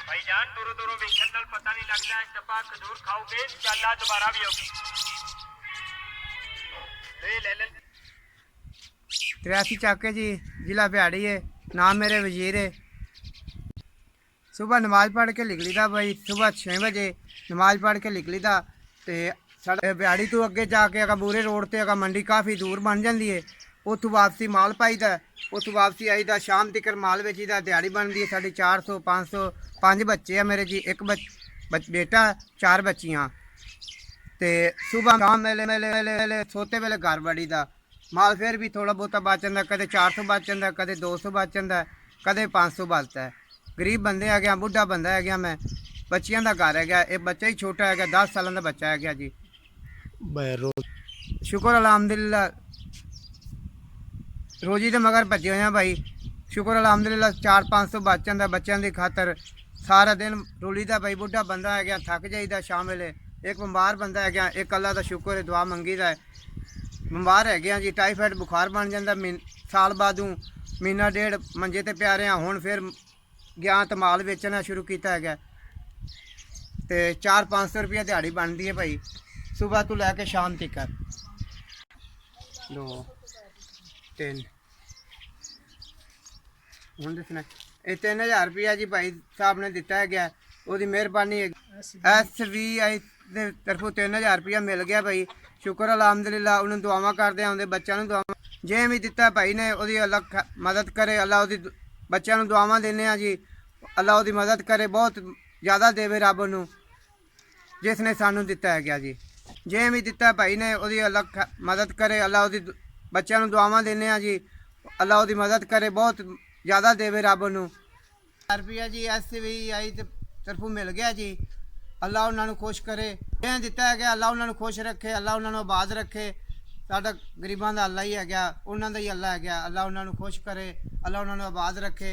भाईजान दूरों दूरों वेखण नाल पता नहीं लगता है टप्पा खजूर खाओगे इंशाअल्लाह दोबारा भी होगी। ले ले 83 चाके जी, जिला भ्याड़ी है। नाम मेरे वजीर है। सुबह नमाज पढ़ के निकली था भाई, सुबह 6 बजे नमाज पढ़ के निकली था। तो साढ़े भ्याड़ी तो अगे जाके अगर मूरे रोड से अगर मंडी काफ़ी दूर बन जाती है, उतों वापसी माल पाईदा, उतों वापसी आईदा, शाम तक माल बेचीदा, दिहाड़ी बनती है साढ़ी 400 500। 5 बच्चे हैं मेरे जी, एक बेटा 4 बच्चियाँ। तो सुबह शाम मेले मेले मेले मेले सोते वेले घर बड़ी दा माल फिर भी थोड़ा बहुता बच जाता, कदे 400 बच जाता, कदे 200 बच जाता, कदे 500 बचता है। गरीब बंदे है गया, बुढ़ा बंदा है गया, मैं बच्चियां का घर है गया, एक बच्चा ही छोटा है गया, 10 सालों का बच्चा है गया जी। शुक्र अलहमदुलिल्लाह, रोजी तो मगर भजे हुए हैं भाई। शुक्र अलहमदुलिल्लाह 400-500 बच जाता बच्चों की खातर। सारा दिन रुली दा भाई, बुढ़ा बंदा है गया, थक जाइदा शाम वेले। एक बीमार बंदा है गया, एक अल्लाह का शुक्र है, दुआ मंगी दा है। बीमार है गया जी, टाईफाइड बुखार बन जाता, साल बादू महीना डेढ़ मंजे ते प्या रहे। हुण फिर गया तो माल बेचना शुरू किया है। तो 400-500 रुपया दिहाड़ी बनती है भाई, सुबह तो लैके शाम तक। 2 3 हूँ दसना ये 3000 रुपया जी भाई साहब ने दिता है गया, वो मेहरबानी है। SVI के तरफों 3000 रुपया मिल गया भाई, शुक्र अलहमदुलिल्लाह। उन्होंने दुआवां करते हैं, उनके बच्चों को दुआवां जे भी दिता भाई ने, वो अल्लाह मदद करे। अल्लाह वो बच्चों को दुआवां देने जी, अल्लाह वो मदद करे, बहुत ज़्यादा देवे रब नूं जिसने सानू दिता है गया जी। जे भी दिता भाई ने, वो अल्लाह मदद करे। अल्लाह वो बच्चों को दुआवां देने जी, अल्लाह वो मदद करे, बहुत ज़्यादा देवे रब नूं। रुपया जी SVI के तरफों मिल गया जी, अल्लाह उन्होंने खुश करे। जे दिता है गया, अल्लाह उन्होंने खुश रखे, अल्लाह उन्होंने आबाद रखे। साडा गरीबां दा अल्लाह ही है गया, उन्होंने ही अल्लाह है गया, अल्लाह उन्होंने खुश करे, अल्लाह उन्होंने आबाद रखे।